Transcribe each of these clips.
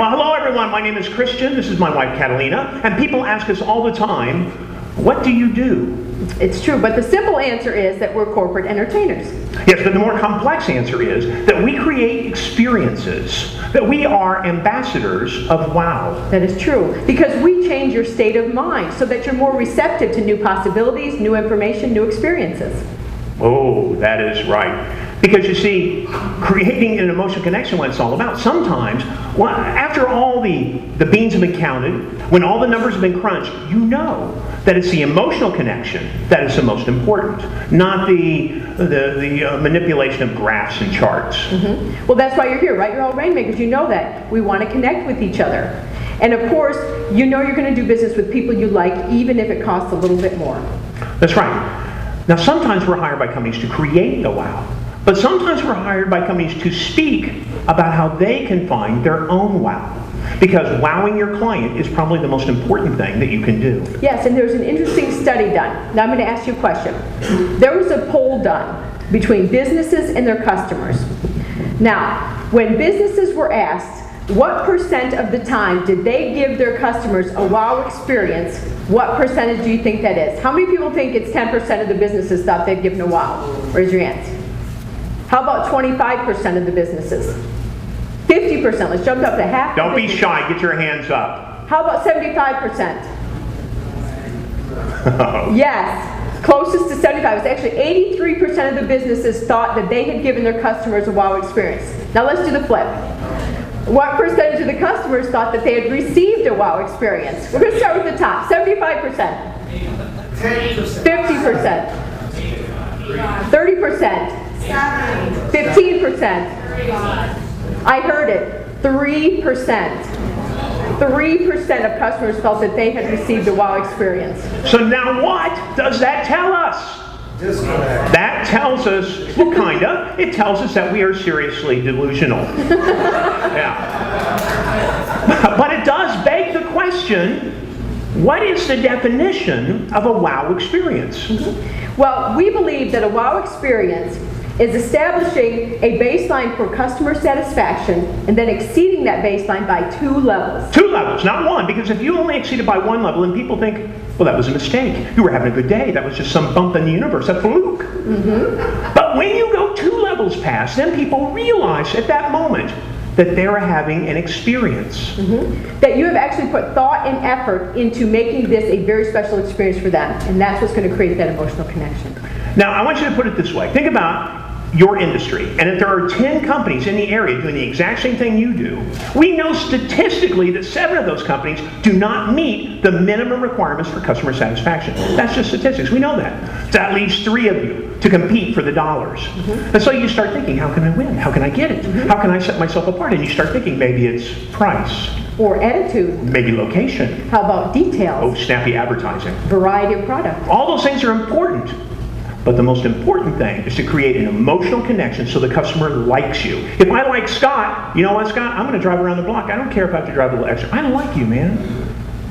Well, hello everyone. My name is Christian. This is my wife Katalina. And people ask us all the time, what do you do? It's true, but the simple answer is that we're corporate entertainers. Yes, but the more complex answer is that we create experiences, that we are ambassadors of wow. That is true, because we change your state of mind so that you're more receptive to new possibilities, new information, new experiences. Oh, that is right. Because you see, creating an emotional connection, what it's all about. Sometimes, well, after all the beans have been counted, when all the numbers have been crunched, you know that it's the emotional connection that is the most important, not the manipulation of graphs and charts. Mm-hmm. Well, that's why you're here, right? You're all Rainmakers. You know that. We want to connect with each other. And of course, you know you're going to do business with people you like, even if it costs a little bit more. That's right. Now, sometimes we're hired by companies to create the wow. But sometimes we're hired by companies to speak about how they can find their own wow. Because wowing your client is probably the most important thing that you can do. Yes, and there's an interesting study done. Now I'm going to ask you a question. There was a poll done between businesses and their customers. Now, when businesses were asked what percent of the time did they give their customers a wow experience, what percentage do you think that is? How many people think it's 10% of the businesses thought they'd given a wow? Raise your hands. How about 25% of the businesses? 50%. Let's jump up to half. Don't be shy. Get your hands up. How about 75%? Yes. Closest to 75. It's actually 83% of the businesses thought that they had given their customers a wow experience. Now let's do the flip. What percentage of the customers thought that they had received a wow experience? We're going to start with the top. 75%. 50%. 30%. 15%. I heard it. 3%. 3% of customers felt that they had received a wow experience. So now what does that tell us? That tells us, well, kind of. It tells us that we are seriously delusional. Yeah. But it does beg the question, what is the definition of a wow experience? Mm-hmm. Well, we believe that a wow experience is establishing a baseline for customer satisfaction and then exceeding that baseline by 2 levels. 2 levels, not 1, because if you only exceed it by 1 level and people think, well, that was a mistake. You were having a good day. That was just some bump in the universe, a fluke. Mm-hmm. But when you go 2 levels past, then people realize at that moment that they're having an experience. Mm-hmm. That you have actually put thought and effort into making this a very special experience for them. And that's what's going to create that emotional connection. Now, I want you to put it this way. Think about your industry, and if there are 10 companies in the area doing the exact same thing you do, we know statistically that 7 of those companies do not meet the minimum requirements for customer satisfaction. That's just statistics. We know that. That leaves 3 of you to compete for the dollars. Mm-hmm. And so you start thinking, how can I win? How can I get it? Mm-hmm. How can I set myself apart? And you start thinking, maybe it's price. Or attitude. Maybe location. How about details? Oh, snappy advertising. Variety of product. All those things are important. But the most important thing is to create an emotional connection so the customer likes you. If I like Scott, you know what, Scott? I'm going to drive around the block. I don't care if I have to drive a little extra. I like you, man.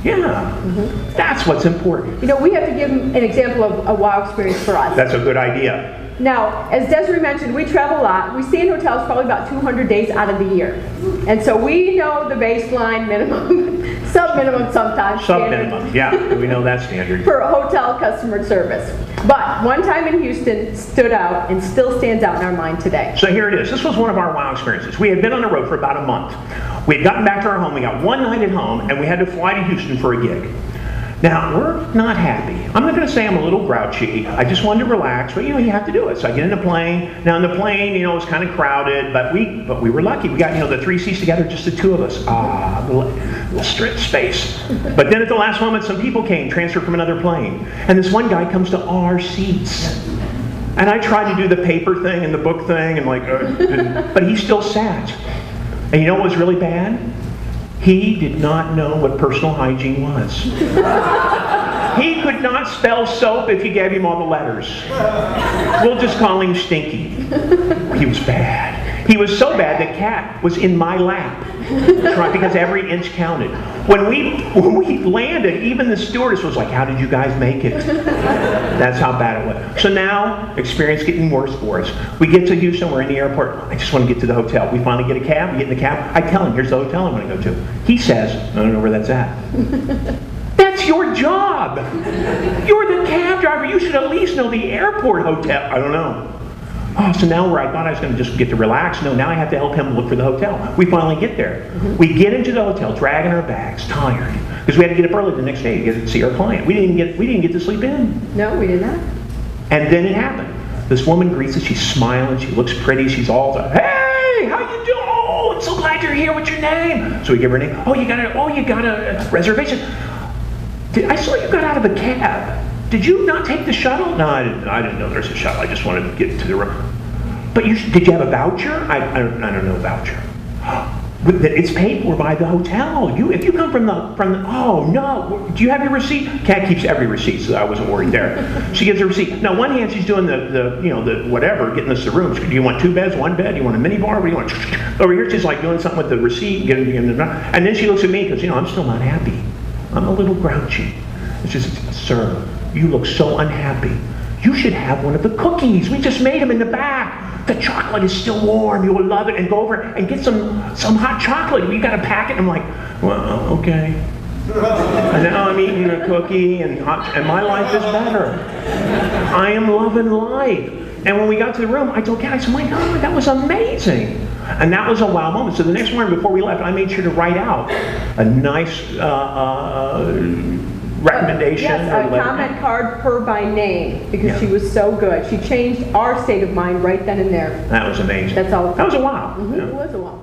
Yeah. Mm-hmm. That's what's important. You know, we have to give an example of a wow experience for us. That's a good idea. Now, as Desiree mentioned, we travel a lot. We stay in hotels probably about 200 days out of the year. And so we know the baseline minimum, sub-minimum sometimes. Sub-minimum, yeah, we know that standard. For hotel customer service. But one time in Houston stood out and still stands out in our mind today. So here it is. This was one of our wow experiences. We had been on the road for about a month. We had gotten back to our home. We got one night at home, and we had to fly to Houston for a gig. Now, we're not happy. I'm not going to say I'm a little grouchy. I just wanted to relax, but you have to do it. So I get in the plane. Now, in the plane, it was kind of crowded, but we were lucky. We got, the 3 seats together, just the 2 of us. Little strip space. But then at the last moment, some people came, transferred from another plane. And this one guy comes to our seats. And I tried to do the paper thing and the book thing, and but he still sat. And you know what was really bad? He did not know what personal hygiene was. He could not spell soap if you gave him all the letters. We'll just call him Stinky. He was bad. He was so bad that Kat was in my lap because every inch counted. When we landed, even the stewardess was like, "How did you guys make it?" That's how bad it was. So now, experience getting worse for us. We get to Houston, we're in the airport. I just want to get to the hotel. We finally get a cab, we get in the cab. I tell him, "Here's the hotel I'm going to go to." He says, "I don't know where that's at." That's your job. You're the cab driver. You should at least know the airport hotel. I don't know. Oh, so now where I thought I was going to just get to relax, no, now I have to help him look for the hotel. We finally get there. We get into the hotel, dragging our bags, tired, because we had to get up early the next day to get to see our client. We didn't get to sleep in. No, we did not. And then it happened. This woman greets us. She's smiling. She looks pretty. She's all, "Hey, how you doing? Oh, I'm so glad you're here. What's your name?" So we give her a name. "Oh, you got a reservation. I saw you got out of a cab. Did you not take the shuttle?" "No, I didn't know there's a shuttle. I just wanted to get to the room." "But did you have a voucher?" I don't know a voucher. "It's paid for by the hotel. If you come from the oh no, do you have your receipt?" Kat keeps every receipt, so I wasn't worried there. She gives a receipt. Now, one hand she's doing the whatever, getting us the rooms. "Do you want 2 beds, 1 bed? Do you want a mini bar? What do you want?" Over here she's like doing something with the receipt, and then she looks at me because I'm still not happy. I'm a little grouchy. It's just, "Sir, you look so unhappy. You should have one of the cookies. We just made them in the back. The chocolate is still warm. You will love it. And go over and get some hot chocolate. You got to pack it." I'm like, "Well, okay." And now I'm eating a cookie, and my life is better. I am loving life. And when we got to the room, I told Kat, I said, "My God, that was amazing." And that was a wow moment. So the next morning before we left, I made sure to write out a nice recommendation. Yes, a comment card per by name, because she was so good. She changed our state of mind right then and there. That was amazing. That's all. That was a wow. It was a wow.